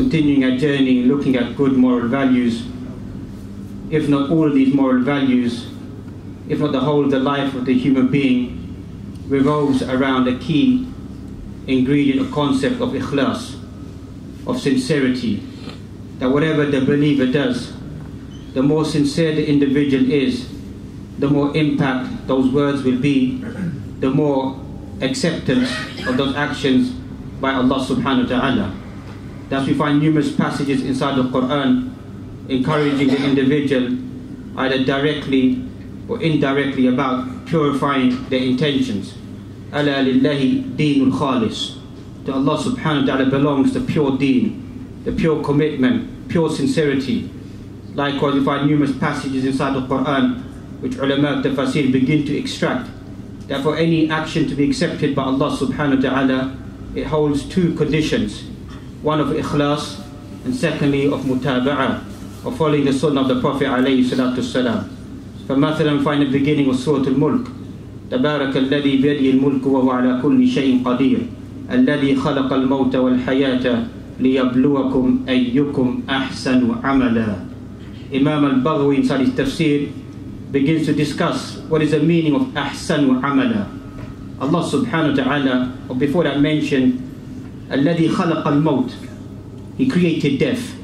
continuing our journey, looking at good moral values. If not all of these moral values, if not the whole of the life of the human being, revolves around a key ingredient or concept of ikhlas, of sincerity. That whatever the believer does, the more sincere the individual is, the more impact those words will be, the more acceptance of those actions by Allah subhanahu wa ta'ala. Thus we find numerous passages inside the Quran encouraging the individual either directly or indirectly about purifying their intentions. Ala lillahi deenul khalis. To Allah subhanahu wa ta'ala belongs the pure deen, the pure commitment, pure sincerity. Likewise we find numerous passages inside the Quran which ulama of tafsir begin to extract that for any action to be accepted by Allah subhanahu wa ta'ala, it holds two conditions. One of ikhlas, and secondly of mutaba'ah, of following the sunnah of the Prophet alayhi salatu wasalam. فمثلا find the beginning of Surah Al-Mulk. تبارك الذي بيده الملك وهو على كل شيء قدير الذي خلق الموت والحياة ليبلوكم أيكم أحسن عملا. Imam al-Baghawi inside his tafsir begins to discuss what is the meaning of ahsanu amala. Allah subhanahu wa ta'ala, or before that mentioned, الذي خلق الموت, He created death.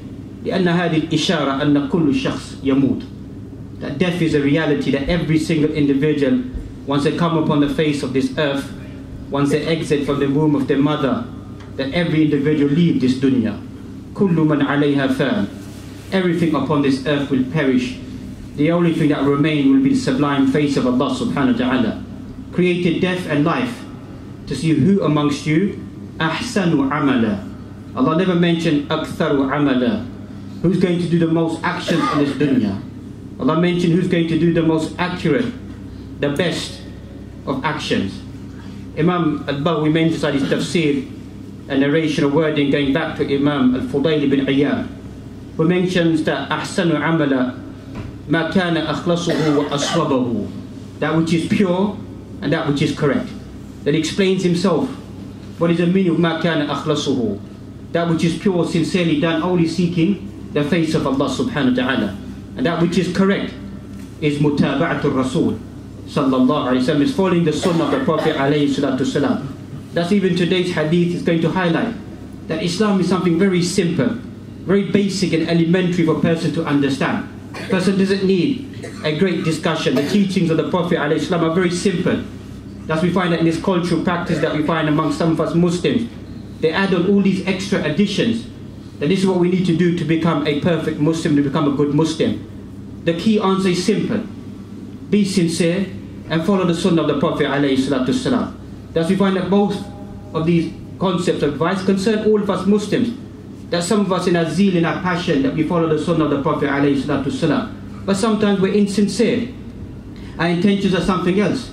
لأن هذه الإشارة أن كل شخص يموت. That death is a reality that every single individual, once they come upon the face of this earth, once they exit from the womb of their mother, that every individual leave this dunya. كل من عليها فان. Everything upon this earth will perish. The only thing that will remain will be the sublime face of Allah subhanahu wa ta'ala. Created death and life to see who amongst you ahsanu amala. Allah never mentioned aktharu amala, who's going to do the most actions in this dunya. Allah mentioned who's going to do the most accurate, the best of actions. Imam al-Baghawi mentions in his tafsir a narration of wording going back to Imam al-Fudayl ibn Iyad, who mentions that ahsanu amala ma kana akhlasuhu wa aswabahu, that which is pure and that which is correct. That explains himself what is the meaning of ma kana akhlasuhu, that which is pure, sincerely done, only seeking the face of Allah subhanahu wa ta'ala. And that which is correct is mutaba'atul Rasul sallallahu alayhi wa sallam, is following the sunnah of the Prophet alayhi salatu wasalam. That's even today's hadith is going to highlight that Islam is something very simple, very basic and elementary for a person to understand. A person doesn't need a great discussion. The teachings of the Prophet ﷺ are very simple. Thus we find that in this cultural practice that we find amongst some of us Muslims, they add on all these extra additions, that this is what we need to do to become a perfect Muslim, to become a good Muslim. The key answer is simple. Be sincere and follow the sunnah of the Prophet ﷺ. Thus we find that both of these concepts of advice concern all of us Muslims. That some of us in our zeal, in our passion, that we follow the sunnah of the Prophet ﷺ, but sometimes we're insincere. Our intentions are something else.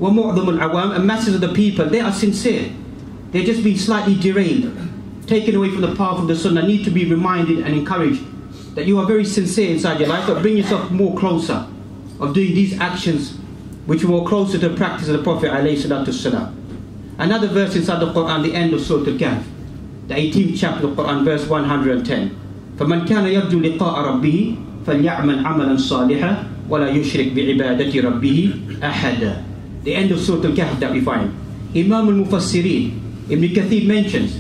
وَمُعْظَمُ الْعَوَامِ, and masses of the people, they are sincere. They're just being slightly derailed, taken away from the path of the sunnah, need to be reminded and encouraged that you are very sincere inside your life, but bring yourself more closer of doing these actions which are more closer to the practice of the Prophet ﷺ. Another verse inside the Quran, the end of Surah Al-Kahf, the 18th chapter of the Quran, verse 110. فَمَنْ كَانَ يَرْجُو لِقَاءَ رَبِّهِ فَلْيَعْمَلْ عَمَلًا صَالِحًا وَلَا يُشْرِكْ بِعِبَادَةِ رَبِّهِ أَحَدًا. The end of Surah Al-Kahf that we find. Imam al-Mufassirin, Ibn Kathir mentions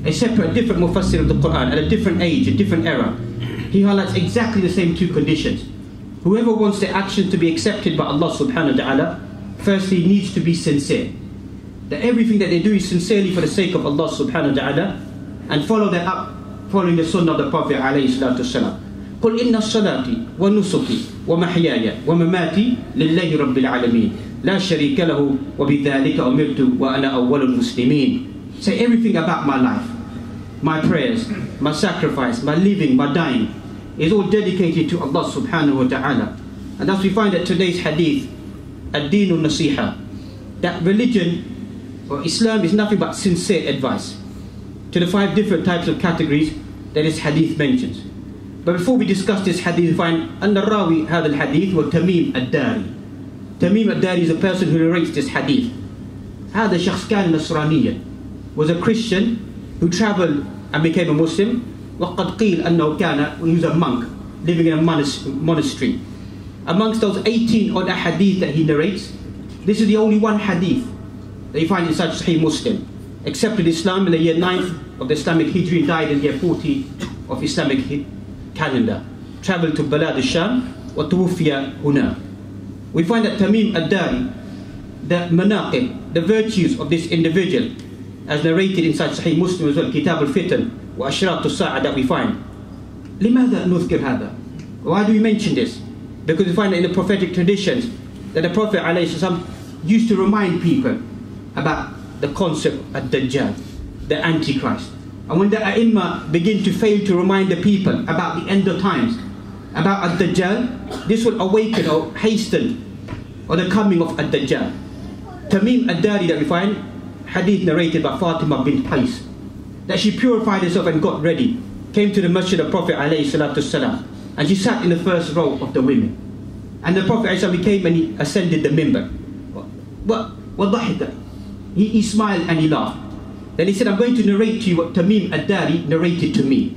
a separate, different Mufassir of the Quran at a different age, a different era. He highlights exactly the same two conditions. Whoever wants their actions to be accepted by Allah subhanahu wa ta'ala, firstly needs to be sincere. That everything that they do is sincerely for the sake of Allah subhanahu wa ta'ala, and follow that up, following the sunnah of the Prophet alayhi salatu wasalam. قُلْ إِنَّ الصَّلَاةِ وَنُسُكِي وَمَحْيَايَ وَمَمَاتِي لِلَّهِ رَبِّ الْعَالَمِينَ لَا شَرِيكَ لَهُ وَبِذَلِكَ أُمِرْتُ وَأَنَا أَوَّلُ الْمُسْلِمِينَ. Say everything about my life, my prayers, my sacrifice, my living, my dying, is all dedicated to Allah subhanahu wa ta'ala. And thus we find that today's hadith, ad-dinu nasiha, that religion or Islam is nothing but sincere advice to the 5 different types of categories that this hadith mentions. But before we discuss this hadith, we find أن الراوي هذا الحديث وتميم الداري. Tamim al-Dari is a person who narrates this hadith. هذا شخص كان نصرانيا, was a Christian who travelled and became a Muslim. وَقَدْ قِيلَ أَنَّهُ كَانَ, he was a monk living in a monastery. Amongst those 18 odd hadith that he narrates, this is the only one hadith that you find in such Sahih Muslim. Accepted Islam in the year 9th of the Islamic Hijri, died in the year 40 of Islamic calendar. Traveled to Balad al-Sham, وَتُوفِيَ هُنَا. We find that Tamim ad-Dari, the manaqib, the virtues of this individual, as narrated in such Sahih Muslim as well, Kitab al-Fitan, wa Ashrat al-Sa'a, that we find. لماذا نذكر هذا? Why do we mention this? Because we find that in the prophetic traditions that the Prophet ﷺ used to remind people about the concept of Dajjal, the Antichrist. And when the A'imma begin to fail to remind the people about the end of times, about Ad-Dajjal, this will awaken or hasten or the coming of Ad-Dajjal. Tamim ad-Dari that we find, hadith narrated by Fatima bint Qais, that she purified herself and got ready, came to the masjid of Prophet ﷺ, and she sat in the first row of the women. And the Prophet ﷺ came and he ascended the minbar. He smiled and he laughed. Then he said, I'm going to narrate to you what Tamim ad-Dari narrated to me.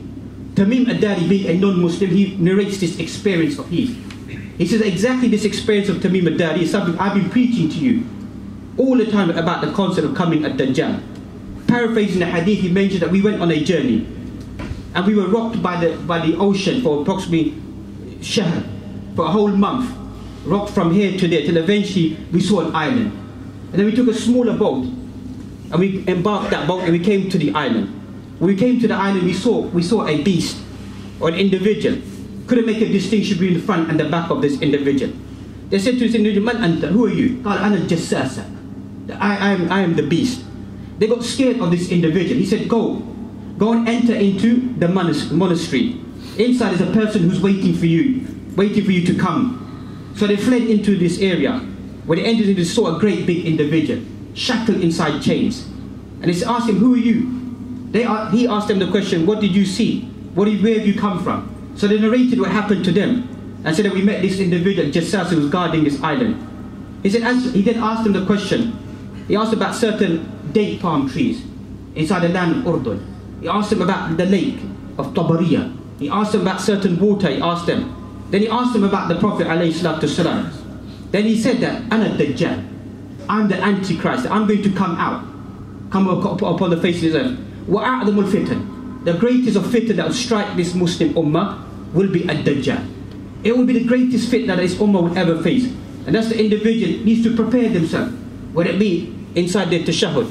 Tamim ad-Dari, being a non-Muslim, he narrates this experience of his. He says exactly this experience of Tamim ad-Dari is something I've been preaching to you all the time about the concept of coming at Dajjal. Paraphrasing the hadith, he mentioned that we went on a journey and we were rocked by the ocean for approximately shahr, for a whole month, rocked from here to there till eventually we saw an island. And then we took a smaller boat and we embarked that boat and we came to the island. When we came to the island, we saw a beast or an individual. Couldn't make a distinction between the front and the back of this individual. They said to this individual, Man anta, who are you? قال أنا الجساسة. I am the beast. They got scared of this individual. He said, go and enter into the monastery. Inside is a person who's waiting for you to come. So they fled into this area. When they entered, they saw a great big individual, shackled inside chains. And they asked him, who are you? He asked them the question, what did you see? Where have you come from? So they narrated what happened to them and said that we met this individual, Jassas, who was guarding this island. He said, he then asked them the question. He asked about certain date palm trees inside the land of Urdun. He asked them about the lake of Tabariya. He asked them about certain water. He asked them. Then he asked them about the Prophet ﷺ. Then he said that, Ana Dajjal, I'm the Antichrist. I'm going to come upon the face of this earth. وَأَعْظَمُ الْفِتَنِ, the greatest of fitna that will strike this Muslim ummah will be Ad-Dajjal. It will be the greatest fitna that this ummah will ever face. And that's the individual needs to prepare themselves, whether it be inside their tashahhud,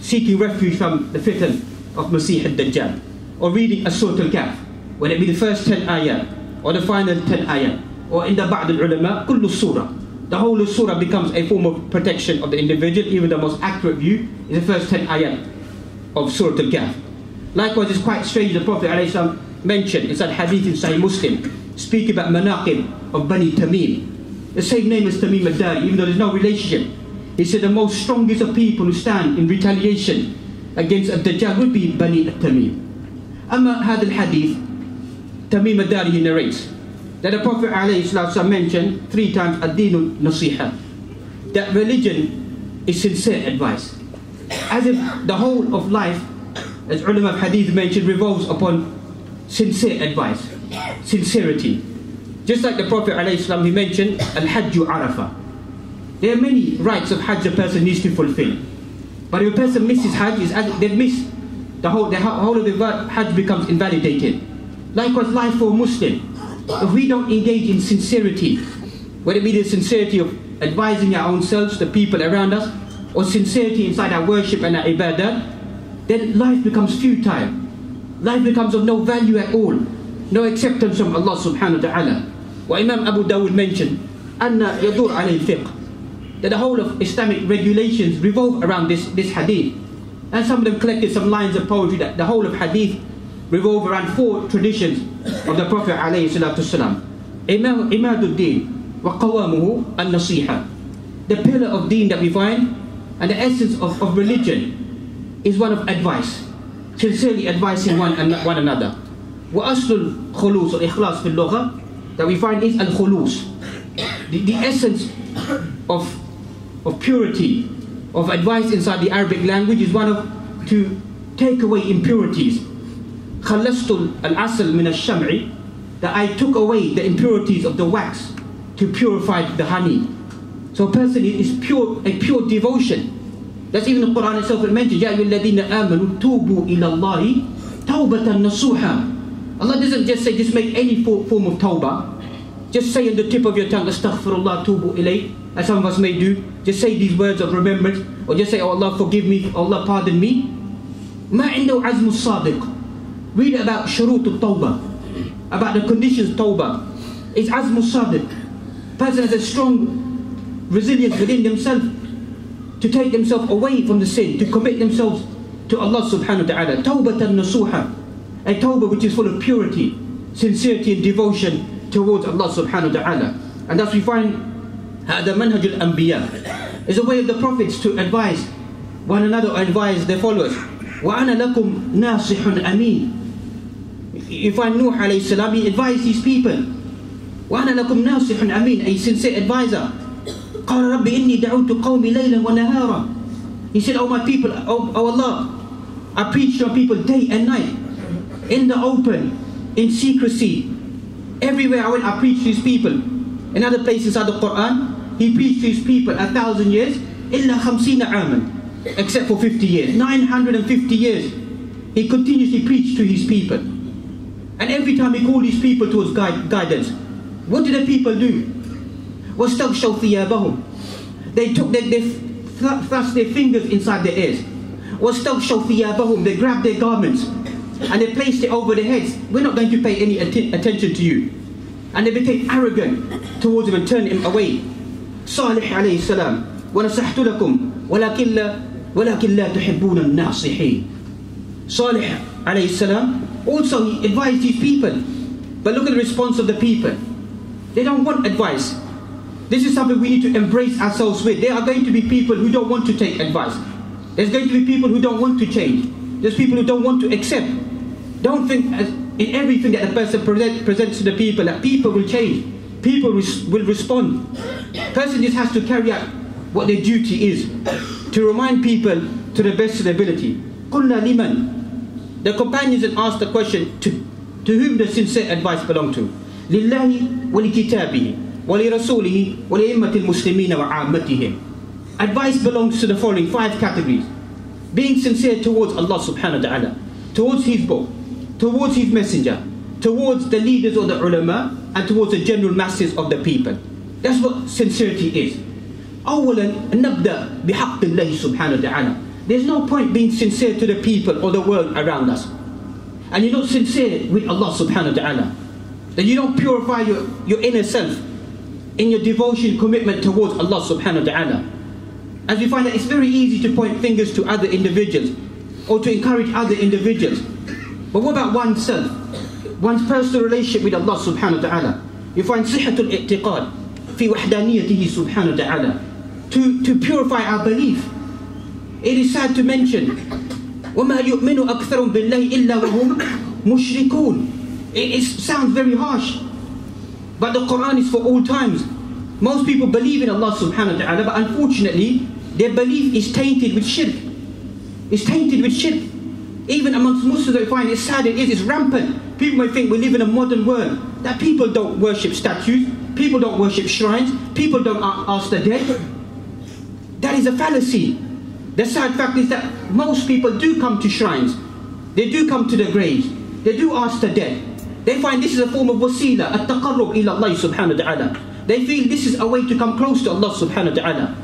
seeking refuge from the fitna of Masih ad-Dajjal, or reading a Surah Al-Kahf, whether it be the first 10 ayat, or the final 10 ayat, or in the Ba'd al-Ulama, kullu surah. The whole of surah becomes a form of protection of the individual. Even the most accurate view is the first 10 ayat of Surah Al-Kahf. Likewise, it's quite strange the Prophet ﷺ mentioned inside hadith in Sahih Muslim, speaking about manaqib of Bani Tamim, the same name as Tamim ad-Dari, even though there's no relationship. He said the most strongest of people who stand in retaliation against Ad-Dajjal would be Bani Tamim. Amma hadith hadith, Tamim ad-Dari, he narrates that the Prophet ﷺ mentioned 3 times ad-dinu nasiha, that religion is sincere advice. As if the whole of life, as ulama of hadith mentioned, revolves upon sincere advice, sincerity. Just like the Prophet ﷺ, he mentioned al-hajju arafah. There are many rites of hajj a person needs to fulfill, but if a person misses hajj, it's as if they've missed the whole of the hajj becomes invalidated. Likewise, life for a Muslim, if we don't engage in sincerity, whether it be the sincerity of advising our own selves, the people around us, or sincerity inside our worship and our ibadah, then life becomes futile. Life becomes of no value at all, no acceptance from Allah subhanahu wa ta'ala. What Imam Abu Dawud mentioned, أَنَّ يَدُورْ عَلَيْهِ الْفِقْهِ, that the whole of Islamic regulations revolve around this hadith. And some of them collected some lines of poetry that the whole of hadith revolve around 4 traditions of the Prophet ﷺ. Imaduddin wa qawamuhu an-nasiha. The pillar of deen that we find and the essence of religion is one of advice, sincerely advising one another. Wa aslul khulus or ikhlas fil lugha that we find is al-khulus. The essence of purity, of advice inside the Arabic language is one of to take away impurities, خلصت العسل من الشمع, that I took away the impurities of the wax to purify the honey. So a person is pure, a pure devotion. That's even the Quran itself mentioned, يَا أَيُّهَا الَّذِينَ آمَنُوا تُوبُوا إِلَى اللَّهِ تَوْبَةً نَصُوحًا. Allah doesn't just say, just make any form of tawbah. Just say on the tip of your tongue, astaghfirullah, tubu ilayh, as some of us may do. Just say these words of remembrance, or just say, oh Allah forgive me, Allah pardon me. مَا عِنْدَهُ عَزْمُ الصَّادِقِ. Read about shurut al-tawbah, about the conditions of tawbah. It's azm al-sadiq. Person has a strong resilience within themselves to take themselves away from the sin, to commit themselves to Allah subhanahu wa ta'ala. Tawbatan nasuha, a tawbah which is full of purity, sincerity and devotion towards Allah subhanahu wa ta'ala. And thus we find the manhaj al-anbiya is a way of the prophets to advise one another or advise their followers. وَأَنَا لَكُمْ نَاصِحٌ أَمِينٌ. You find Nuh alayhi salam, he advised his people. وَأَنَا لَكُمْ نَاصِحٌ أَمِينٌ, a sincere advisor. قَالَ رَبِّ إِنِّي دَعُوتُ قَوْمِي لَيْلًا وَنَهَارًا. He said, oh my people, oh Allah, I preach to my people day and night, in the open, in secrecy. Everywhere I went, I preached to his people. In other places inside the Quran, he preached to his people 1,000 years, إِلَّا خَمْسِينَ عَامًا, except for 50 years. 950 years, he continuously preached to his people. And every time he called his people towards guidance, what did the people do? وَاسْتَغْشَوْا ثِيَابَهُمْ. They took they thrust their fingers inside their ears. وَاسْتَغْشَوْا ثِيَابَهُمْ. They grabbed their garments and they placed it over their heads. We're not going to pay any attention to you. And they became arrogant towards him and turned him away. Salih alayhi salam, وَنَصَحْتُ لَكُمْ وَلَكِنْ لَا تُحِبُّونَ النَّاصِحِينَ. Salih alayhi salam, also he advised his people. But look at the response of the people. They don't want advice. This is something we need to embrace ourselves with. There are going to be people who don't want to take advice. There's going to be people who don't want to change. There's people who don't want to accept. Don't think in everything that a person presents to the people that people will change. People will respond. Person just has to carry out what their duty is, to remind people to the best of their ability. قُلْنَا لِمَنْ. The companions then asked the question, to whom does sincere advice belong to? لِلَّهِ وَلِكِتَابِهِ وَلِرَسُولِهِ وَلِإِمَّةِ الْمُسْلِمِينَ وَعَامَّتِهِمْ. Advice belongs to the following 5 categories. Being sincere towards Allah subhanahu wa ta'ala, towards His book, towards His messenger, towards the leaders or the ulama, and towards the general masses of the people. That's what sincerity is. أولا نبدأ بحق الله سبحانه وتعالى. There's no point being sincere to the people or the world around us, and you're not sincere with Allah subhanahu wa ta'ala. Then you don't purify your inner self in your devotion, commitment towards Allah subhanahu wa ta'ala. As we find that it's very easy to point fingers to other individuals or to encourage other individuals. But what about oneself? One's personal relationship with Allah subhanahu wa ta'ala. You find صحة الاعتقاد في وحدانيته سبحانه وتعالى. To purify our belief. It is sad to mention وَمَا يُؤْمِنُ أَكْثَرٌ بِاللَّهِ إِلَّا وَهُمْ مُشْرِكُونَ. It sounds very harsh, but the Quran is for all times. Most people believe in Allah subhanahu wa ta'ala, but unfortunately their belief is tainted with shirk. It's tainted with shirk. Even amongst Muslims, we find it's sad, it's rampant. People may think we live in a modern world, that people don't worship statues, people don't worship shrines, people don't ask the dead. That is a fallacy. The sad fact is that most people do come to shrines, they do come to the graves, they do ask the dead. They find this is a form of wasila, at-taqarrub ila Allah subhanahu wa ta'ala. They feel this is a way to come close to Allah subhanahu wa ta'ala.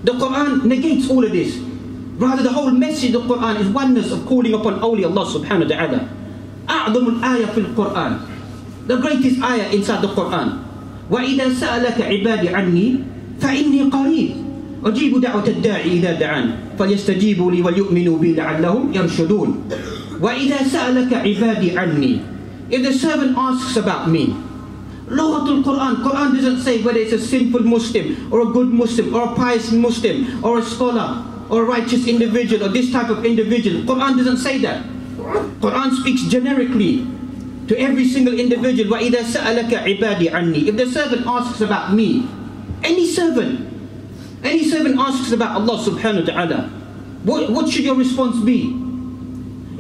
The Quran negates all of this. Rather, the whole message of the Quran is oneness of calling upon only Allah subhanahu wa ta'ala. أعظم الآية في القرآن. The greatest ayah inside the Quran. وَإِذَا سَأَلَكَ عِبَادِ عَنِّي فَإِنِّي قَرِيبٌ أُجِيبُ دَعْوَةَ الدَّاعِ إِذَا دَعَانِ فَلْيَسْتَجِيبُوا لِي وَلْيُؤْمِنُوا بِي لَعَلَّهُمْ يَرْشُدُونَ. وَإِذَا سَأَلَكَ عِبَادِ عَنِّي. If the servant asks about me, Lughatul Quran. Quran doesn't say whether it's a sinful Muslim or a good Muslim or a pious Muslim or a scholar or a righteous individual or this type of individual. Quran doesn't say that. Quran speaks generically to every single individual. وَإِذَا سَأَلَكَ عِبَادِ عَنِّي. If the servant asks about me, any servant asks about Allah subhanahu wa ta'ala, what should your response be?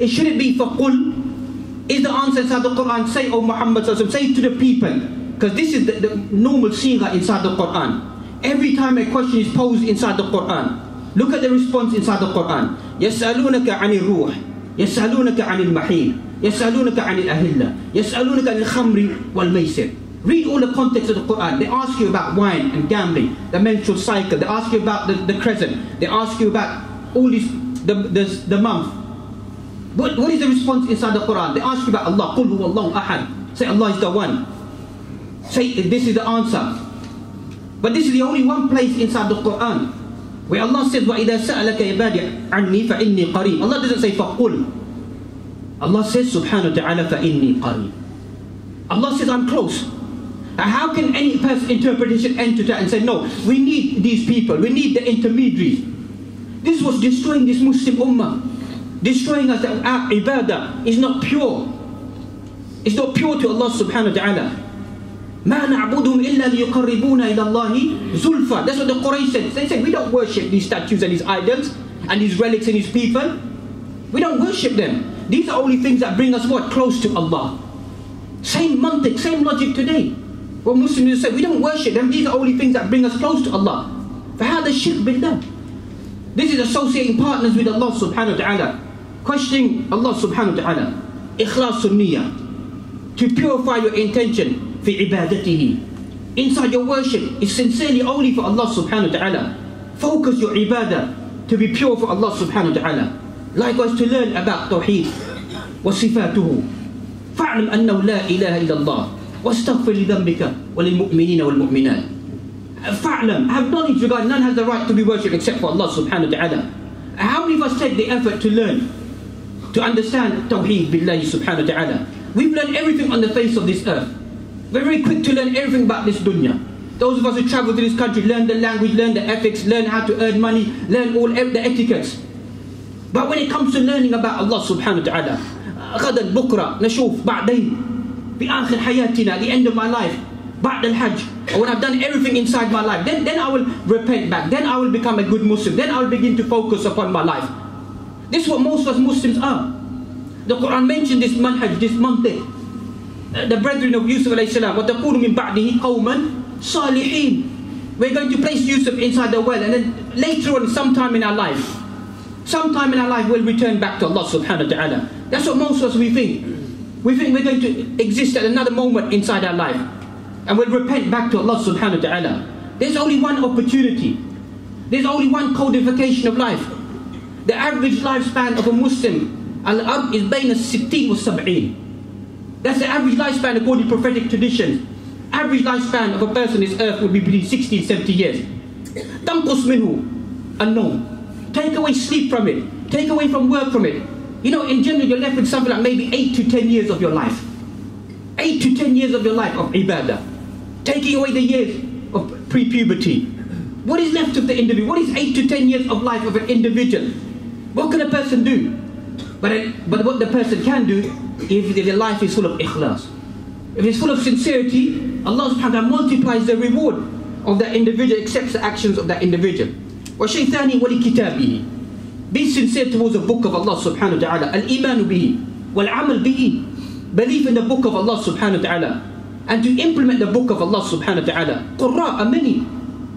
It shouldn't be فَقُلْ Is the answer inside the Quran? Say, O Muhammad, say to the people, because this is the normal sigha inside the Quran. Every time a question is posed inside the Quran, look at the response inside the Quran. يَسْأَلُونَكَ عَنِ الرُّوحِ يَسْأَلُونَكَ عَنِ الْمَحِيلِ يَسْأَلُونَكَ عَنِ الْأَهِلَّةِ يَسْأَلُونَكَ عَنِ الْخَمْرِ وَالْمَيْسِرِ. Read all the context of the Quran. They ask you about wine and gambling, the menstrual cycle. They ask you about the crescent. They ask you about all these, the month. What is the response inside the Quran? They ask you about Allah. قُلْ هُوَ اللَّهُ أَحَدٌ. Say Allah is the one. Say this is the answer. But this is the only one place inside the Quran where Allah says, وَإِذَا سَأَلَكَ عِبَادِي عَنِّي فَإِنِّي قَرِيبٌ. Allah doesn't say فَقُلْ. Allah says subhanahu wa ta'ala فَإِنِّي قَرِيبٌ. Allah says I'm close. How can any person interpretation enter that and say, no, we need these people, we need the intermediaries? This was destroying this Muslim ummah, destroying us, that our ibadah is not pure. It's not pure to Allah subhanahu wa ta'ala. مَا نَعْبُدُهُمْ إِلَّا لِيُقَرِّبُونَ إِلَى اللَّهِ زُلْفَى. That's what the Quraysh said. They said, we don't worship these statues and these idols and these relics and these people. We don't worship them. These are only things that bring us what? Close to Allah. Same mantiq, same logic today. What Muslims say, we don't worship them. These are only things that bring us close to Allah. فَهَذَا الشِّرْكُ بِاللَّهِ. This is associating partners with Allah subhanahu wa ta'ala. Questioning Allah subhanahu wa ta'ala. إِخْلَاصُ النِّيَّةِ. To purify your intention. في عبادته. Inside your worship is sincerely only for Allah subhanahu wa ta'ala. Focus your ibadah to be pure for Allah subhanahu wa ta'ala. Likewise to learn about Tawheed وصفاته. فاعلم أنه لا إله إلا الله واستغفر لذنبك وللمؤمنين والمؤمنات. فاعلم, have knowledge regarding none has the right to be worshipped except for Allah subhanahu wa ta'ala. How many of us take the effort to learn, to understand Tawheed billahi subhanahu wa ta'ala? We've learned everything on the face of this earth. We're very quick to learn everything about this dunya. Those of us who travel to this country learn the language, learn the ethics, learn how to earn money, learn all the etiquettes. But when it comes to learning about Allah subhanahu wa ta'ala, غدا بكرة نشوف بعدين في آخر حياتنا, at the end of my life, بعد الحج, or when I've done everything inside my life, then I will repent back, then I will become a good Muslim, then I will begin to focus upon my life. This is what most of us Muslims are. The Quran mentioned this manhaj, this mantiq. The brethren of Yusuf alayhi salam, وَتَقُولُ مِنْ بَعْدِهِ قَوْمًا صَالِحِينَ. We're going to place Yusuf inside the well, and then later on, sometime in our life we'll return back to Allah subhanahu wa ta'ala. That's what most of us we think. We think we're going to exist at another moment inside our life, and we'll repent back to Allah subhanahu wa ta'ala. There's only one opportunity. There's only one codification of life. The average lifespan of a Muslim, al-ard, is bayna 60 wa 70. That's the average lifespan according to prophetic traditions. Average lifespan of a person on this earth would be between 60 and 70 years. تنقص منه النوم. Take away sleep from it. Take away from work from it. You know, in general, you're left with something like maybe 8 to 10 years of your life. 8 to 10 years of your life of ibadah. Taking away the years of pre-puberty. What is left of the individual? What is 8 to 10 years of life of an individual? What can a person do? But what the person can do, if their life is full of ikhlas, if it's full of sincerity, Allah subhanahu wa ta'ala multiplies the reward of that individual, accepts the actions of that individual. وَشَيْءٍ ثَانِي وَلِكِتَابِهِ. Be sincere towards the book of Allah subhanahu wa ta'ala. Al-imanu bihi wal-amal bihi. Believe in the book of Allah subhanahu wa ta'ala and to implement the book of Allah subhanahu wa ta'ala. Qurra are many.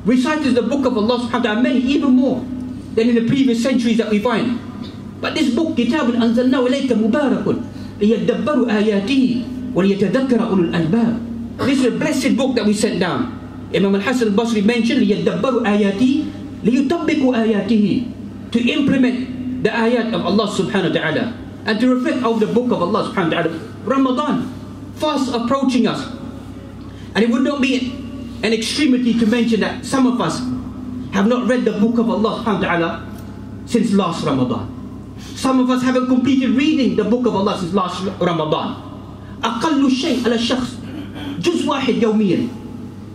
Reciters the book of Allah subhanahu wa ta'ala many, even more than in the previous centuries that we find. But this book, كتاب أنزلناه إليك مبارك ليدبروا آياته وليتذكر أولو الألباب. This is a blessed book that we sent down. Imam al-Hasan al-Basri mentioned ليدبروا آياته ليطبقوا آياته, to implement the ayat of Allah subhanahu wa ta'ala and to reflect over the book of Allah subhanahu wa ta'ala. Ramadan, fast approaching us. And it would not be an extremity to mention that some of us have not read the book of Allah subhanahu wa ta'ala since last Ramadan. Some of us haven't completed reading the book of Allah since last Ramadan. أقل شيء على الشخص جزء واحد يوميا.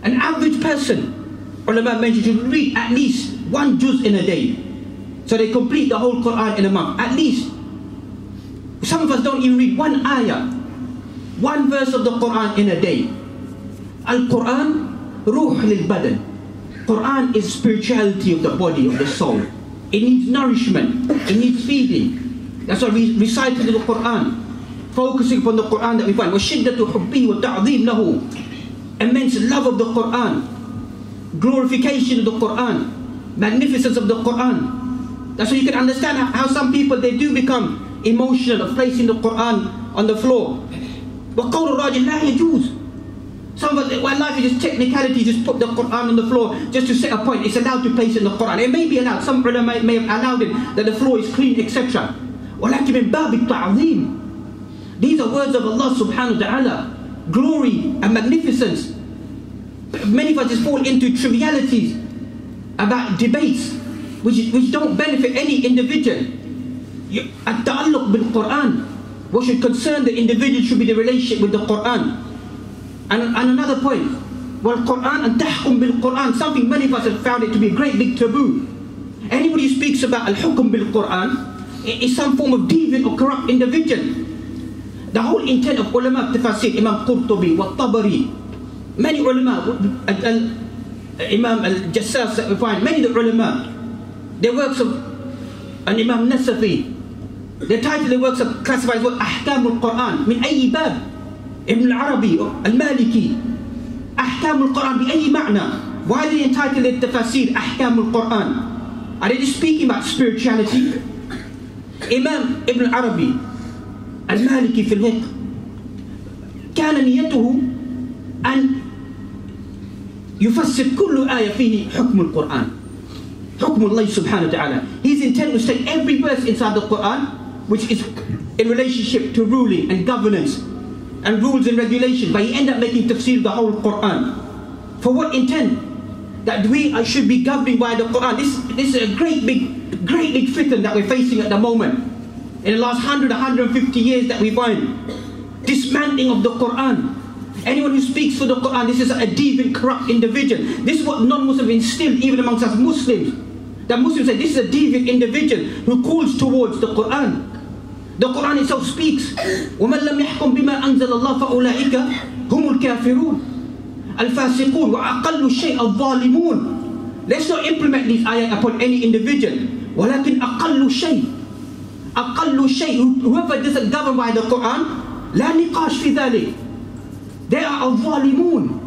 An average person, ulama mentioned, should read at least one juz in a day. So they complete the whole Quran in a month, at least. Some of us don't even read one ayah, one verse of the Quran in a day. Al-Quran, ruh lil-badan. Quran is spirituality of the body, of the soul. It needs nourishment, it needs feeding. That's why we recited the Quran. focusing upon the Quran that we find. وَشِدَّةُ حُبِّهِ وَتَعْظِيمْ لَهُ. Immense love of the Quran, glorification of the Quran, magnificence of the Quran. That's why you can understand how some people, they do become emotional of placing the Quran on the floor. وَقَوْلُ الرَّاجِلِ لَا يَجُوزُ. Some of us, life is just technicality, just put the Quran on the floor just to set a point. It's allowed to place it in the Quran. It may be allowed. Some ulama may have allowed it, that the floor is clean, etc. وَلَكِنْ مِنْ بَابِ التَّعْظِيمِ. These are words of Allah subhanahu wa ta'ala. Glory and magnificence. Many of us just fall into trivialities about debates which don't benefit any individual. At-ta'alluq bil-Quran. What should concern the individual should be the relationship with the Quran. And another point, Quran and tahkum bil-Quran, something many of us have found it to be a great big taboo. Anybody who speaks about al-hukum bil-Quran is some form of deviant or corrupt individual. The whole intent of ulama tafsir, Imam Qurtubi wa Tabari, many ulama, Imam al-Jassas that we find, many of the ulama, their works of, and Imam Nasafi, the title of the works of classified as Ahkam al-Quran, min ayyi bab, Ibn al-Arabi, al-Maliki, Ahkam al-Quran, bi ayyi ma'na. Why are they entitled to tafsir, Ahkam al-Quran? Are they just speaking about spirituality? Imam Ibn al-Arabi, المالكي في الفقه كان نيته أن يفسر كل آية فيه حكم القرآن حكم الله سبحانه وتعالى. His intent was to take every verse inside the Quran which is in relationship to ruling and governance and rules and regulations, but he ended up making tafsir of the whole Quran. For what intent? That we should be governing by the Quran. This is a great big fitan that we're facing at the moment. In the last 150 years that we find dismantling of the Quran. Anyone who speaks for the Quran, this is a deviant, corrupt individual. This is what non-Muslims instill even amongst us Muslims. That Muslims say this is a deviant individual who calls towards the Quran. The Quran itself speaks. وَمَنْ لَمْ يَحْكُمْ بِمَا أَنزَلَ اللَّهُ فَأُولَٰئِكَ هُمُ الْكَافِرُونَ الْفَاسِقُونَ وَأَقَلُّ الشَّيْءِ الظَّالِمُونَ. Let's not implement these ayat upon any individual. وَلَكِنْ أَقَلُّ الشَّيْءِ أقل شيء, whoever doesn't govern by the Quran, لا نقاش في ذلك. They are الظالمون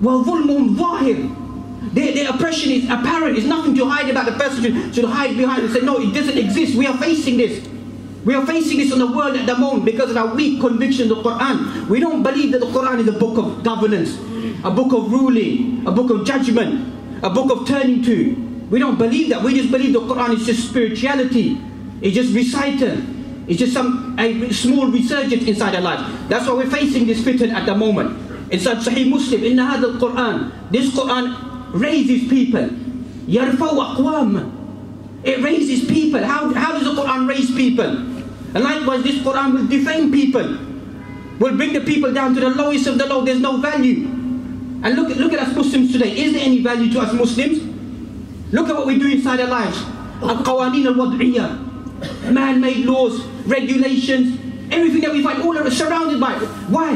وظلمهم ظاهر. Their oppression is apparent. There's nothing to hide about. The person should hide behind and say, no, it doesn't exist. We are facing this. We are facing this in the world at the moment because of our weak conviction of the Quran. We don't believe that the Quran is a book of governance, a book of ruling, a book of judgment, a book of turning to. We don't believe that. We just believe the Quran is just spirituality. It's just recital. It's just a small resurgence inside our lives. That's why we're facing this fitan at the moment. Inside Sahih Muslim, in hadha al-Quran, this Quran raises people. Yarfaw aqwam. It raises people. How does the Quran raise people? And likewise, this Quran will defame people. Will bring the people down to the lowest of the low. There's no value. And look at us Muslims today. Is there any value to us Muslims? Look at what we do inside our lives. Al-Qawaneen al-Wad'iyah. Man-made laws, regulations, everything that we find, all are surrounded by. Why?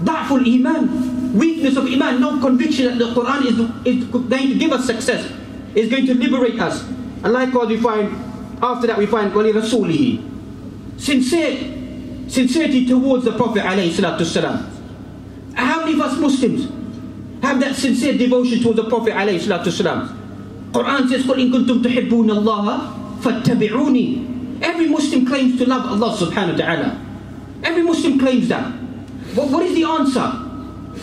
Da'ful iman, weakness of iman, no conviction that the Quran is going to give us success, is going to liberate us. And likewise we find, after that we find wali rasulihi, sincerity towards the Prophet alayhi salatu wasalam. How many of us Muslims have that sincere devotion towards the Prophet alayhi salatu wasalam? Quran says, قُلْ إِن كُنْتُمْ تُحِبُّونَ اللَّهَ فَاتَّبِعُونِي. Every Muslim claims to love Allah subhanahu wa ta'ala. Every Muslim claims that. What is the answer?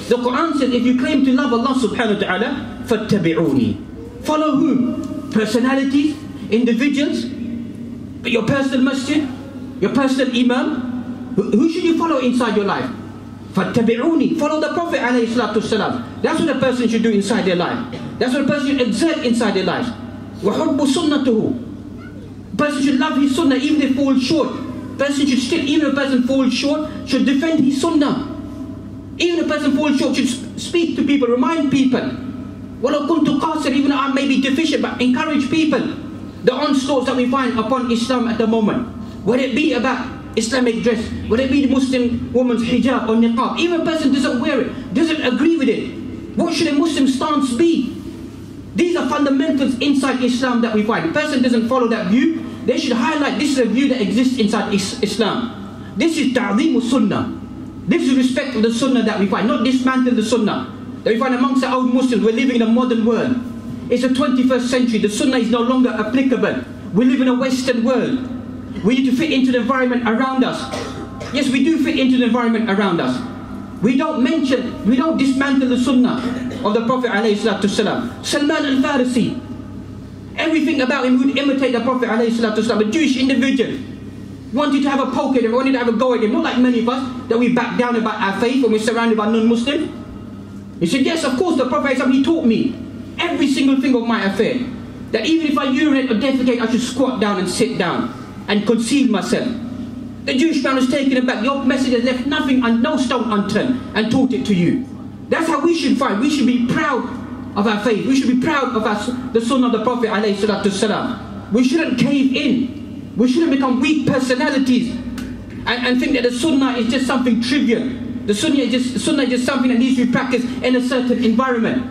The Quran says, if you claim to love Allah subhanahu wa ta'ala, فَاتَّبِعُونِي. Follow whom? Personalities? Individuals? Your personal masjid? Your personal imam? Who should you follow inside your life? فَاتَّبِعُونِي. Follow the Prophet alayhi salatu wasalam. That's what a person should do inside their life. That's what a person should exert inside their life. وَحُبُّ سُنَّتُهُ. Person should love his sunnah even if they fall short. Person should still, even if a person falls short, should defend his sunnah. Even if a person falls short, should speak to people, remind people. وَلَوْ كُنْتُ قَاصِرٍ. Even though I may be deficient, but encourage people. The onslaughts that we find upon Islam at the moment, whether it be about Islamic dress, whether it be the Muslim woman's hijab or niqab, even if a person doesn't wear it, doesn't agree with it, what should a Muslim stance be? These are fundamentals inside Islam that we find. If a person doesn't follow that view, they should highlight this is a view that exists inside Islam. This is ta'zeem sunnah. This is respect of the sunnah that we find, not dismantle the sunnah that we find amongst our own Muslims. We're living in a modern world. It's the 21st century. The sunnah is no longer applicable. We live in a Western world. We need to fit into the environment around us. Yes, we do fit into the environment around us. We don't dismantle the sunnah of the Prophet ﷺ. Salman al-Farisi, everything about him would imitate the Prophet ﷺ. A Jewish individual wanted to have a poke at him, wanted to have a go at him. Not like many of us, that we back down about our faith when we're surrounded by non-Muslims. He said, yes, of course, the Prophet ﷺ, he taught me every single thing of my affair. That even if I urinate or defecate, I should squat down and sit down and conceal myself. The Jewish man was taken aback. Your message has left nothing and no stone unturned and taught it to you. That's how we should find. We should be proud of our faith. We should be proud of the sunnah of the Prophet ﷺ. We shouldn't cave in. We shouldn't become weak personalities and think that the sunnah is just something trivial. The sunnah is just something that needs to be practiced in a certain environment.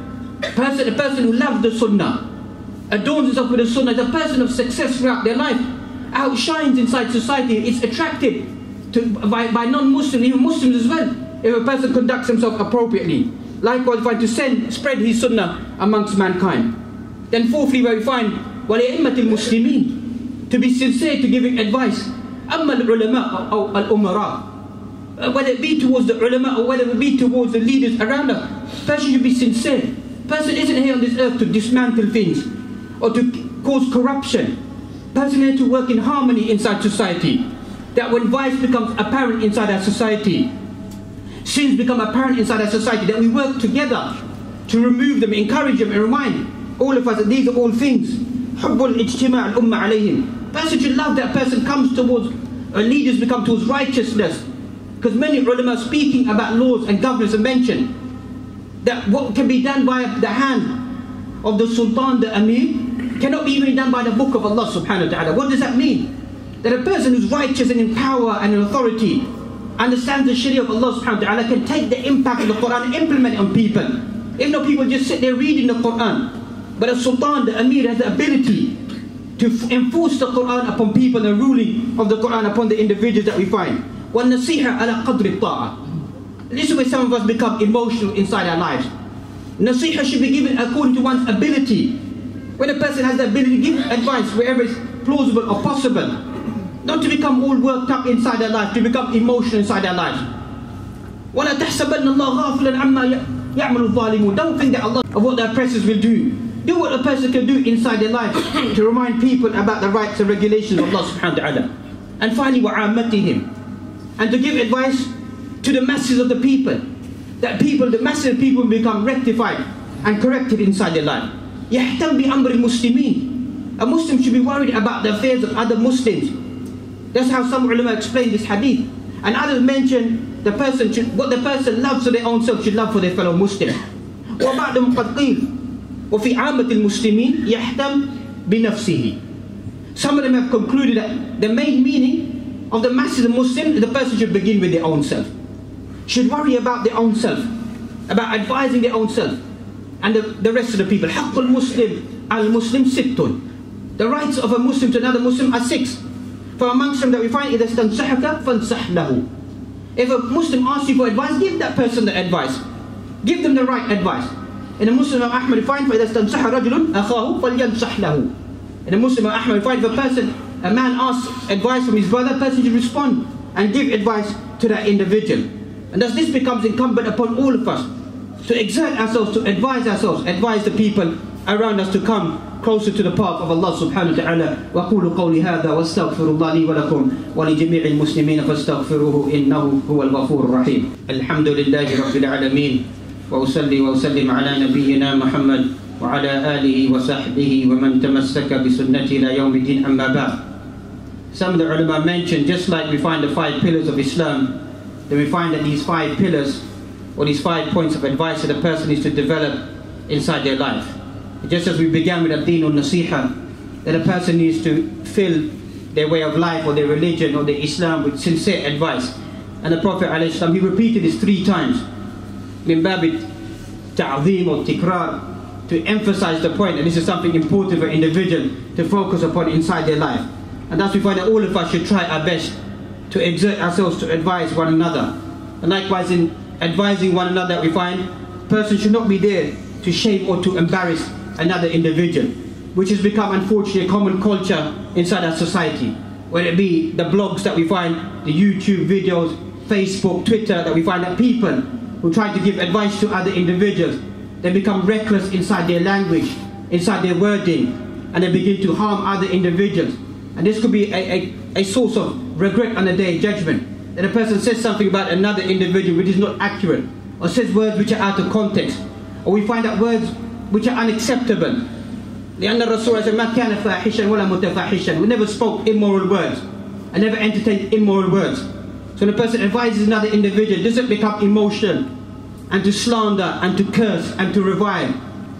A person who loves the sunnah, adorns himself with the sunnah, is a person of success throughout their life, outshines inside society, is attracted by non-Muslims, even Muslims as well, if a person conducts himself appropriately. Likewise, find to spread his sunnah amongst mankind. Then fourthly, where we find وَلِأِمَّةِ الْمُسْلِمِينَ, to be sincere to giving advice. أَمَّا الْعُلَمَاء أَوْ الْأُمَرَاء, whether it be towards the ulama or whether it be towards the leaders around us, person should be sincere. Person isn't here on this earth to dismantle things or to cause corruption. Person here to work in harmony inside society. That when vice becomes apparent inside our society, sins become apparent inside our society, that we work together to remove them, encourage them, and remind all of us that these are all things. حُبُّ الْإِجْتِمَاعِ الْأُمَّةِ عَلَيْهِمْ. Person should love that person comes towards, leaders become towards righteousness. Because many ulama speaking about laws and governance and mention that what can be done by the hand of the Sultan, the Amir, cannot be even done by the book of Allah subhanahu wa ta'ala. What does that mean? That a person who's righteous and in power and in authority understands the Sharia of Allah subhanahu wa ta'ala can take the impact of the Quran and implement it on people. If not, people just sit there reading the Quran. But a Sultan, the Amir, has the ability to enforce the Quran upon people, the ruling of the Quran upon the individuals that we find. وَالنَّصِيحَةَ عَلَى قَدْرِ الطَّاعَةِ. This is where some of us become emotional inside our lives. Nasiha should be given according to one's ability. When a person has the ability to give advice wherever it's plausible or possible, not to become all worked up inside their life, to become emotional inside their lives. وَلَا تَحْسَبَنَّ اللَّهَ غَافِلًا عَمَّا يَعْمَلُ الظَّالِمُونَ. Don't think that Allah of what the oppressors will do. Do what a person can do inside their life to remind people about the rights and regulations of Allah subhanahu wa ta'ala. And finally, وَعَامَتِهِمْ, and to give advice to the masses of the people, that the masses of people become rectified and corrected inside their life. يَحْتَمْ بِأَمْرِ الْمُسْلِمِينَ. A Muslim should be worried about the affairs of other Muslims. That's how some ulama explain this hadith. And others mention what the person loves for their own self should love for their fellow Muslims. وَبَعْدُمْ قَدْ قِيلَ وَفِي عَامَةِ الْمُسْلِمِينَ يَحْتَمْ بِنَفْسِهِ. Some of them have concluded that the main meaning of the masses of Muslims, the person should begin with their own self. Should worry about their own self, about advising their own self, and the rest of the people. حَقُّ الْمُسْلِمِ al-Muslim sittun. The rights of a Muslim to another Muslim are 6. From amongst them that we find, إِذَا اسْتَنْصَحَكَ فَانْصَحْ لَهُ. If a Muslim asks you for advice, give that person the advice. Give them the right advice. In a Muslim of Ahmad, we find, فَإِذَا اسْتَنْصَحَ رَجُلٌ أَخَاهُ فَلْيَنْصَحْ لَهُ. In a Muslim of Ahmad, we find, if a man asks advice from his brother, a person should respond and give advice to that individual. And thus this becomes incumbent upon all of us to exert ourselves, to advise the people around us to come closer to the path of Allah subhanahu wa ta'ala. وَقُولُوا قَوْلِ هَذَا وَاسْتَغْفِرُ اللَّهِ لِي وَلَكُمْ وَلِجَمِيعِ الْمُسْلِمِينَ فَاسْتَغْفِرُوهُ إِنَّهُ هُوَ الْغَفُورُ الرَّحِيمُ. الحمد لله رب العالمين وأصلي وأسلم على نبينا محمد وعلى آله وصحبه ومن تمسك بسنته إلى يوم الدين أما بعد. Some of the ulama mentioned, just like we find the 5 pillars of Islam, then we find that these 5 pillars, or these 5 points of advice that a person needs to develop inside their life. Just as we began with ad-din al-nasiha, that a person needs to fill their way of life or their religion or their Islam with sincere advice. And the Prophet ﷺ, he repeated this 3 times. Min babi ta'zeem or tikrar, to emphasize the point that this is something important for an individual to focus upon inside their life. And thus we find that all of us should try our best to exert ourselves to advise one another. And likewise in advising one another, we find a person should not be there to shame or to embarrass another individual, which has become unfortunately a common culture inside our society. Whether it be the blogs that we find, the YouTube videos, Facebook, Twitter, that we find that people who try to give advice to other individuals, they become reckless inside their language, inside their wording, and they begin to harm other individuals. And this could be a source of regret on the day of judgment. That a person says something about another individual which is not accurate, or says words which are out of context, or we find out words which are unacceptable. لأن الرسول said ما كان فاحشا ولا متفاحشا. We never spoke immoral words and never entertained immoral words. So when a person advises another individual, it doesn't become emotional and to slander and to curse and to revile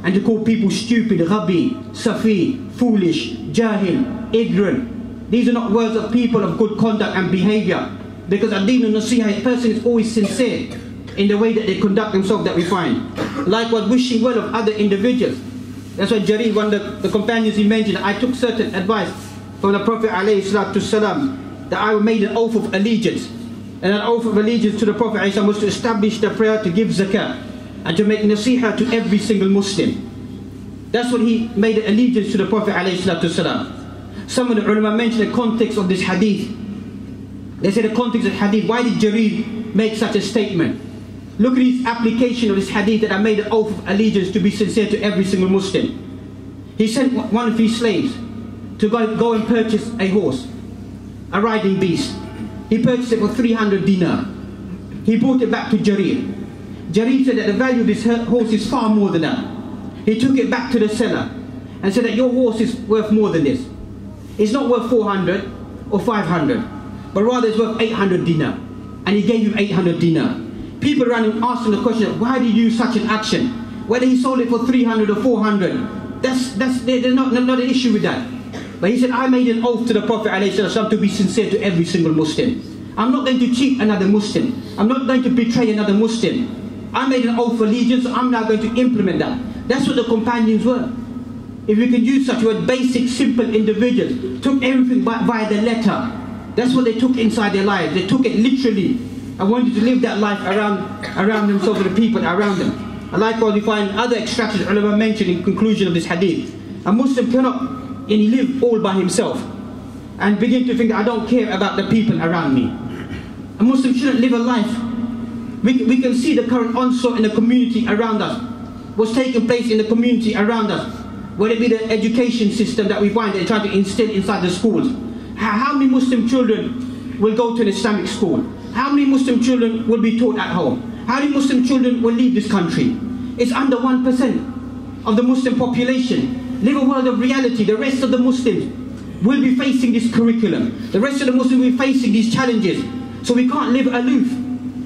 and to call people stupid, ghabi, safi, foolish, jahil, ignorant. These are not words of people of good conduct and behavior, because ad-din al-nasiha, a person is always sincere in the way that they conduct themselves, that we find. Likewise, wishing well of other individuals. That's why Jarir, one of the companions, he mentioned, I took certain advice from the Prophet ﷺ that I made an oath of allegiance. And an oath of allegiance to the Prophet ﷺ was to establish the prayer, to give zakah, and to make nasiha to every single Muslim. That's what he made an allegiance to the Prophet ﷺ. Some of the ulama mentioned the context of this hadith. They say the context of the hadith, why did Jarir make such a statement? Look at his application of this hadith, that I made an oath of allegiance to be sincere to every single Muslim. He sent one of his slaves to go and purchase a horse, a riding beast. He purchased it for 300 dinar. He brought it back to Jarir. Jarir said that the value of this horse is far more than that. He took it back to the seller and said that your horse is worth more than this. It's not worth 400 or 500, but rather it's worth 800 dinar. And he gave him 800 dinar. People around him asked him the question, why did you use such an action? Whether he sold it for 300 or 400, there's not an issue with that. But he said, I made an oath to the Prophet ﷺ to be sincere to every single Muslim. I'm not going to cheat another Muslim. I'm not going to betray another Muslim. I made an oath of allegiance, so I'm now going to implement that. That's what the companions were. If we can use such word, basic, simple individuals, took everything via the letter. That's what they took inside their lives. They took it literally and wanted to live that life around themselves and the people around them. And likewise, we find other extractions ulama mentioned in conclusion of this hadith. A Muslim cannot live all by himself and begin to think, I don't care about the people around me. A Muslim shouldn't live a life. We can see the current onslaught in the community around us, what's taking place in the community around us, whether it be the education system that we find they're trying to instill inside the schools. How many Muslim children will go to an Islamic school? How many Muslim children will be taught at home? How many Muslim children will leave this country? It's under 1% of the Muslim population. Live a world of reality. The rest of the Muslims will be facing this curriculum. The rest of the Muslims will be facing these challenges. So we can't live aloof.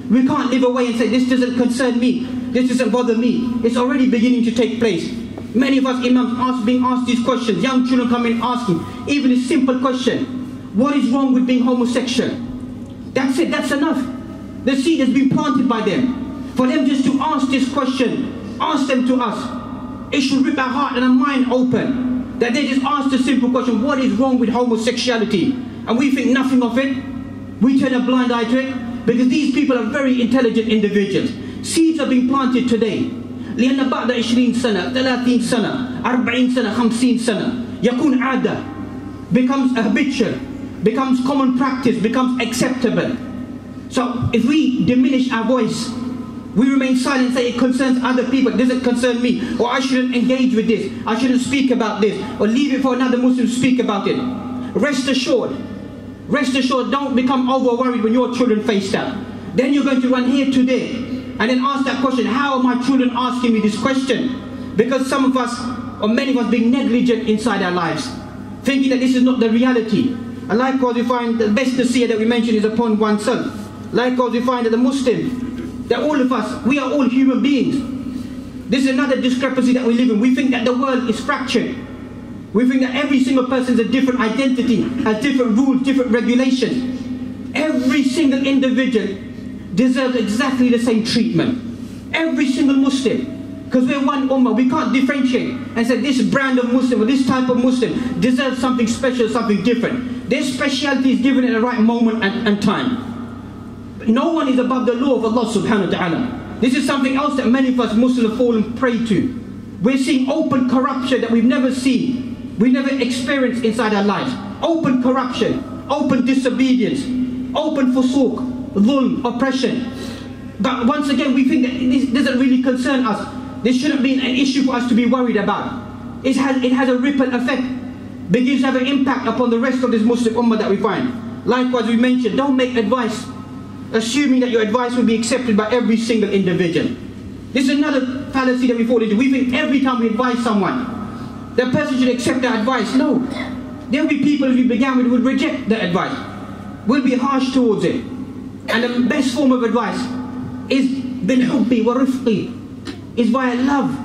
We can't live away and say, this doesn't concern me. This doesn't bother me. It's already beginning to take place. Many of us imams being asked these questions. Young children come in asking, even a simple question, what is wrong with being homosexual? That's it, that's enough. The seed has been planted by them. For them just to ask this question, ask them to us, it should rip our heart and our mind open. That they just ask the simple question, what is wrong with homosexuality? And we think nothing of it. We turn a blind eye to it, because these people are very intelligent individuals. Seeds are being planted today. لأن بعد 20 سنة 30 سنة 40 سنة 50 سنة يكون عادة, becomes habitual, becomes common practice, becomes acceptable. So if we diminish our voice, we remain silent and say it concerns other people, it doesn't concern me, or I shouldn't engage with this, I shouldn't speak about this, or leave it for another Muslim to speak about it. Rest assured, don't become over worried when your children face that. Then you're going to run here today and then ask that question, how are my children asking me this question? Because some of us, or many of us, being negligent inside our lives, thinking that this is not the reality. And likewise we find the best nasiyah that we mentioned is upon oneself. Likewise we find that the Muslim, that all of us, we are all human beings. This is another discrepancy that we live in. We think that the world is fractured. We think that every single person has a different identity, has different rules, different regulations. Every single individual deserves exactly the same treatment. Every single Muslim. Because we're one ummah, we can't differentiate. and say this brand of Muslim or this type of Muslim deserves something special, something different. Their speciality is given at the right moment and time. But no one is above the law of Allah subhanahu wa ta'ala. This is something else that many of us Muslims have fallen prey to. We're seeing open corruption that we've never seen, we've never experienced inside our lives. Open corruption, open disobedience, open fusuq, dhulm, oppression. But once again, we think that this doesn't really concern us. This shouldn't be an issue for us to be worried about. It has a ripple effect, begins to have an impact upon the rest of this Muslim ummah that we find. Likewise, we mentioned, don't make advice assuming that your advice will be accepted by every single individual. This is another fallacy that we fall into. We think every time we advise someone, that person should accept our advice. No. There will be people, as we began with, who would reject the advice, will be harsh towards it. And the best form of advice is bil-hubbi wa rifqi, is via love,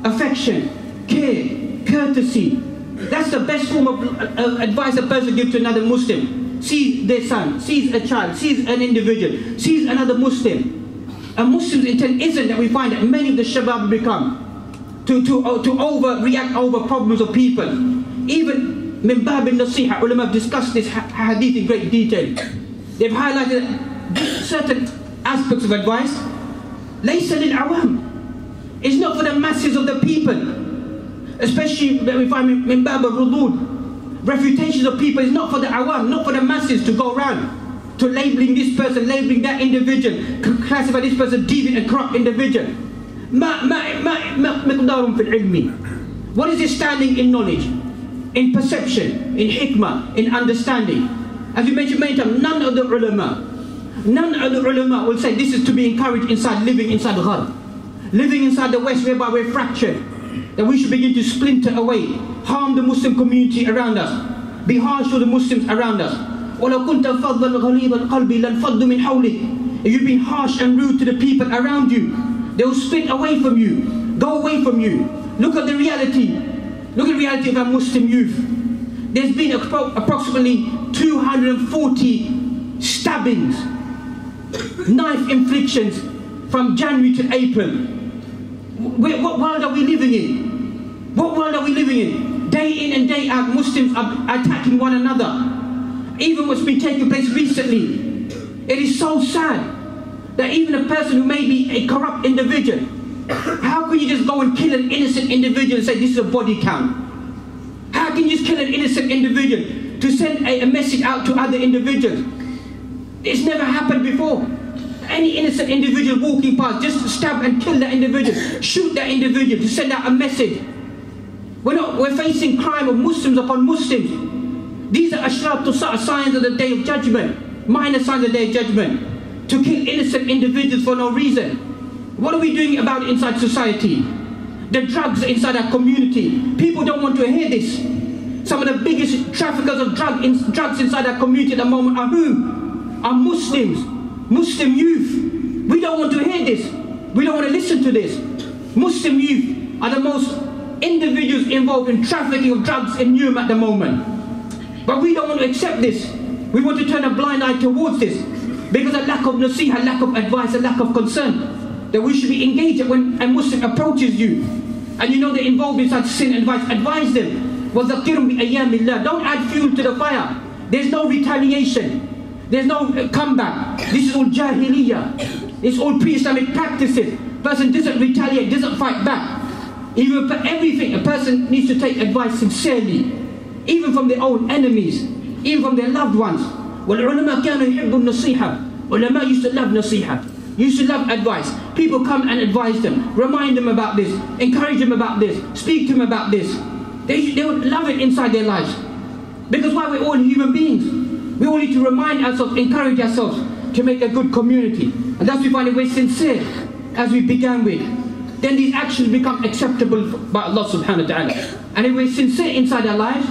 affection, care, courtesy. That's the best form of advice a person gives to another Muslim. Sees their son, sees a child, sees an individual, sees another Muslim. A Muslim's intent isn't that we find that many of the shabab become to overreact over problems of people. Even min bab al-nasiha, ulama have discussed this hadith in great detail. They've highlighted certain aspects of advice. Laysa lil-awam. It's not for the masses of the people. Especially that we find min bab al-rudud. Refutations of people is not for the awam, not for the masses to go around to labeling this person, labeling that individual, classify this person deviant and corrupt individual. What is his standing in knowledge, in perception, in hikmah, in understanding? As we mentioned many times, none of the ulama will say this is to be encouraged inside, living inside Gharb, living inside the West, whereby we're fractured, that we should begin to splinter away, harm the Muslim community around us, be harsh to the Muslims around us. If you've been harsh and rude to the people around you, they will split away from you, go away from you. Look at the reality. Look at the reality of our Muslim youth. There's been approximately 240 stabbings, knife inflictions from January to April. What world are we living in? What world are we living in? Day in and day out, Muslims are attacking one another. Even what's been taking place recently, it is so sad that even a person who may be a corrupt individual, how can you just go and kill an innocent individual and say this is a body count? How can you just kill an innocent individual to send a message out to other individuals? It's never happened before. Any innocent individual walking past, just stab and kill that individual, shoot that individual to send out a message. We're facing crime of Muslims upon Muslims. These are ashratu signs of the Day of Judgment, minor signs of the Day of Judgment, to kill innocent individuals for no reason. What are we doing about it inside society? The drugs inside our community. People don't want to hear this. Some of the biggest traffickers of drugs inside our community at the moment are who? Are Muslims, Muslim youth. We don't want to hear this. We don't want to listen to this. Muslim youth are the most individuals involved in trafficking of drugs in Europe at the moment. But we don't want to accept this. We want to turn a blind eye towards this because of lack of nasiha, lack of advice, and lack of concern. That we should be engaged when a Muslim approaches you and you know they're involved in such sin and vice, advise them. وَذَكِّرْهُمْ بِأَيَّامِ اللَّهِ. Don't add fuel to the fire. There's no retaliation. There's no comeback. This is all jahiliyyah. It's all pre-Islamic practices. Person doesn't retaliate, doesn't fight back. Even for everything, a person needs to take advice sincerely. Even from their own enemies, even from their loved ones. وَالْعُلَمَا كَانُوا يُحِبُّ النَّصِيحَةِ. Ulama used to love nasiha, used to love advice. People come and advise them, remind them about this, encourage them about this, speak to them about this. They would love it inside their lives. Because why? We're all human beings. We all need to remind ourselves, encourage ourselves to make a good community. And that's why we find if we're sincere, as we began with, then these actions become acceptable by Allah subhanahu wa ta'ala. And if we're sincere inside our lives,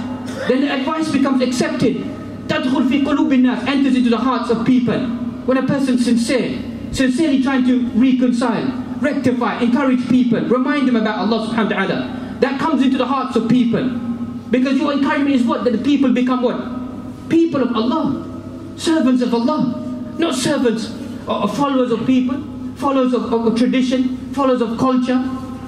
then the advice becomes accepted. تَدْخُلْ فِي قُلُوبِ النَّاسِ, enters into the hearts of people. When a person's sincere, sincerely trying to reconcile, rectify, encourage people, remind them about Allah subhanahu wa ta'ala, that comes into the hearts of people. Because your encouragement is what? That the people become what? People of Allah. Servants of Allah. Not servants or followers of people, followers of tradition, followers of culture,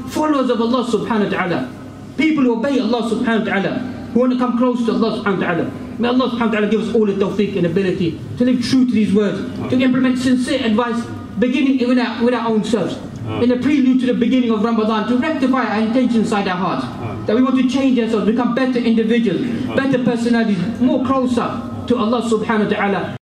followers of Allah subhanahu wa ta'ala. People who obey Allah subhanahu wa ta'ala, who want to come close to Allah subhanahu wa ta'ala. May Allah subhanahu wa ta'ala give us all the tawfiq and ability to live true to these words, to implement sincere advice, beginning with our own selves. In the prelude to the beginning of Ramadan, to rectify our intentions inside our hearts, that we want to change ourselves, become better individuals, better personalities, more closer to Allah subhanahu wa ta'ala.